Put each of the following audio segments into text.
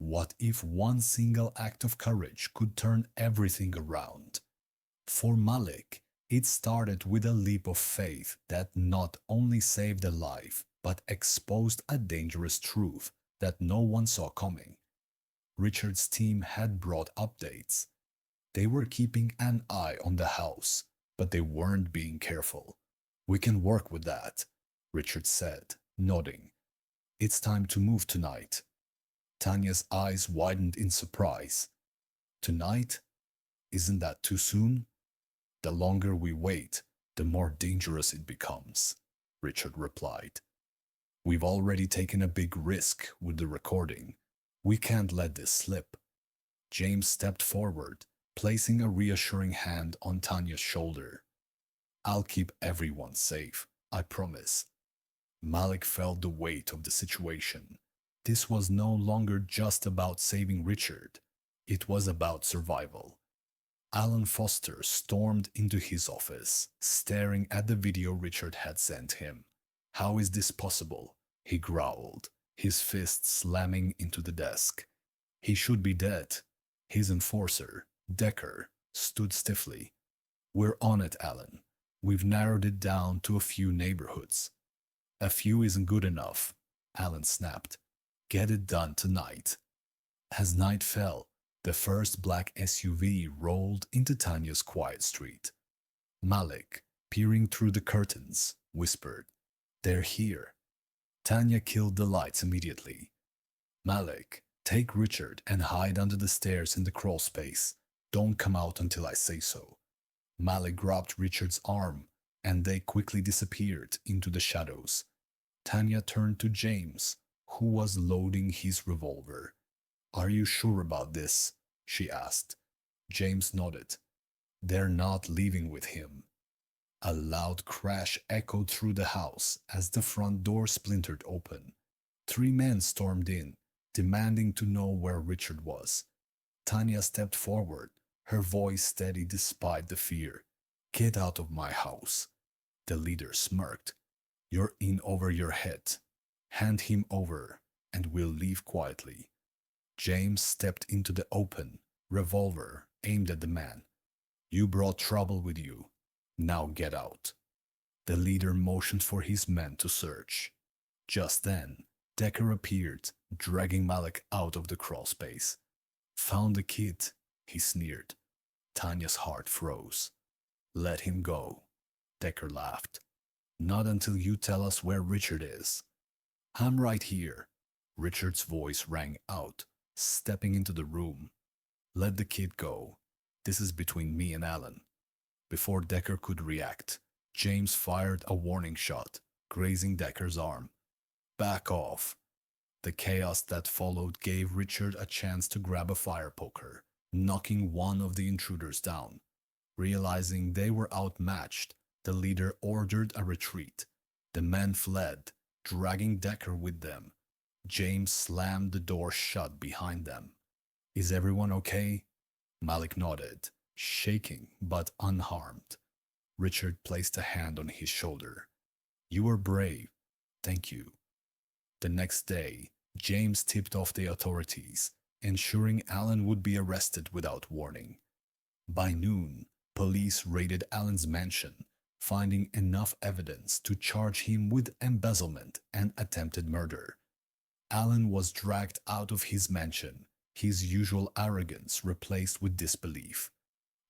What if one single act of courage could turn everything around? For Malik, it started with a leap of faith that not only saved a life, but exposed a dangerous truth that no one saw coming. Richard's team had brought updates. They were keeping an eye on the house, but they weren't being careful. We can work with that, Richard said, nodding. It's time to move tonight. Tanya's eyes widened in surprise. Tonight? Isn't that too soon? The longer we wait, the more dangerous it becomes, Richard replied. We've already taken a big risk with the recording. We can't let this slip. James stepped forward, placing a reassuring hand on Tanya's shoulder. I'll keep everyone safe, I promise. Malik felt the weight of the situation. This was no longer just about saving Richard. It was about survival. Alan Foster stormed into his office, staring at the video Richard had sent him. How is this possible? He growled, his fist slamming into the desk. He should be dead. His enforcer, Decker, stood stiffly. We're on it, Alan. We've narrowed it down to a few neighborhoods. A few isn't good enough, Alan snapped. Get it done tonight. As night fell, the first black SUV rolled into Tanya's quiet street. Malik, peering through the curtains, whispered, They're here. Tanya killed the lights immediately. Malik, take Richard and hide under the stairs in the crawl space. Don't come out until I say so. Malik grabbed Richard's arm, and they quickly disappeared into the shadows. Tanya turned to James, who was loading his revolver. Are you sure about this? She asked. James nodded. They're not leaving with him. A loud crash echoed through the house as the front door splintered open. 3 men stormed in, demanding to know where Richard was. Tanya stepped forward, her voice steady despite the fear. Get out of my house. The leader smirked. You're in over your head. Hand him over, and we'll leave quietly. James stepped into the open, revolver aimed at the man. You brought trouble with you. Now get out. The leader motioned for his men to search. Just then, Decker appeared, dragging Malik out of the crawl space. Found the kid, he sneered. Tanya's heart froze. Let him go. Decker laughed. Not until you tell us where Richard is. I'm right here. Richard's voice rang out, stepping into the room. Let the kid go. This is between me and Alan. Before Decker could react, James fired a warning shot, grazing Decker's arm. Back off. The chaos that followed gave Richard a chance to grab a fire poker, knocking one of the intruders down. Realizing they were outmatched, the leader ordered a retreat. The men fled, dragging Decker with them. James slammed the door shut behind them. Is everyone okay? Malik nodded, shaking but unharmed. Richard placed a hand on his shoulder. You were brave. Thank you. The next day, James tipped off the authorities, ensuring Alan would be arrested without warning. By noon, police raided Alan's mansion, finding enough evidence to charge him with embezzlement and attempted murder. Alan was dragged out of his mansion, his usual arrogance replaced with disbelief.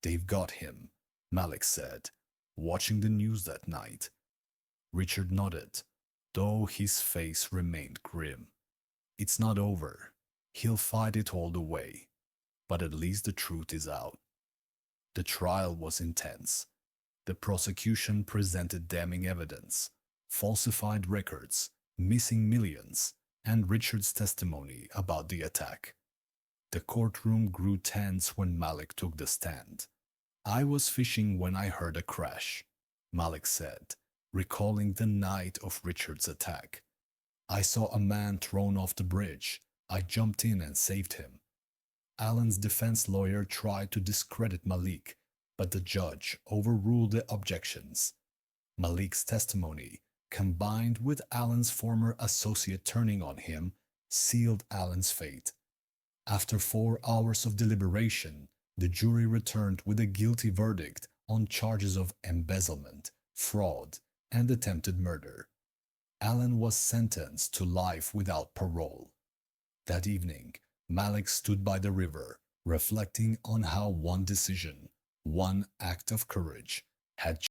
They've got him, Malik said, watching the news that night. Richard nodded, though his face remained grim. It's not over. He'll fight it all the way. But at least the truth is out. The trial was intense. The prosecution presented damning evidence, falsified records, missing millions, and Richard's testimony about the attack. The courtroom grew tense when Malik took the stand. I was fishing when I heard a crash, Malik said, recalling the night of Richard's attack. I saw a man thrown off the bridge. I jumped in and saved him. Alan's defense lawyer tried to discredit Malik, but the judge overruled the objections. Malik's testimony, combined with Alan's former associate turning on him, sealed Alan's fate. After 4 hours of deliberation, the jury returned with a guilty verdict on charges of embezzlement, fraud, and attempted murder. Alan was sentenced to life without parole. That evening, Malik stood by the river, reflecting on how one decision, one act of courage, had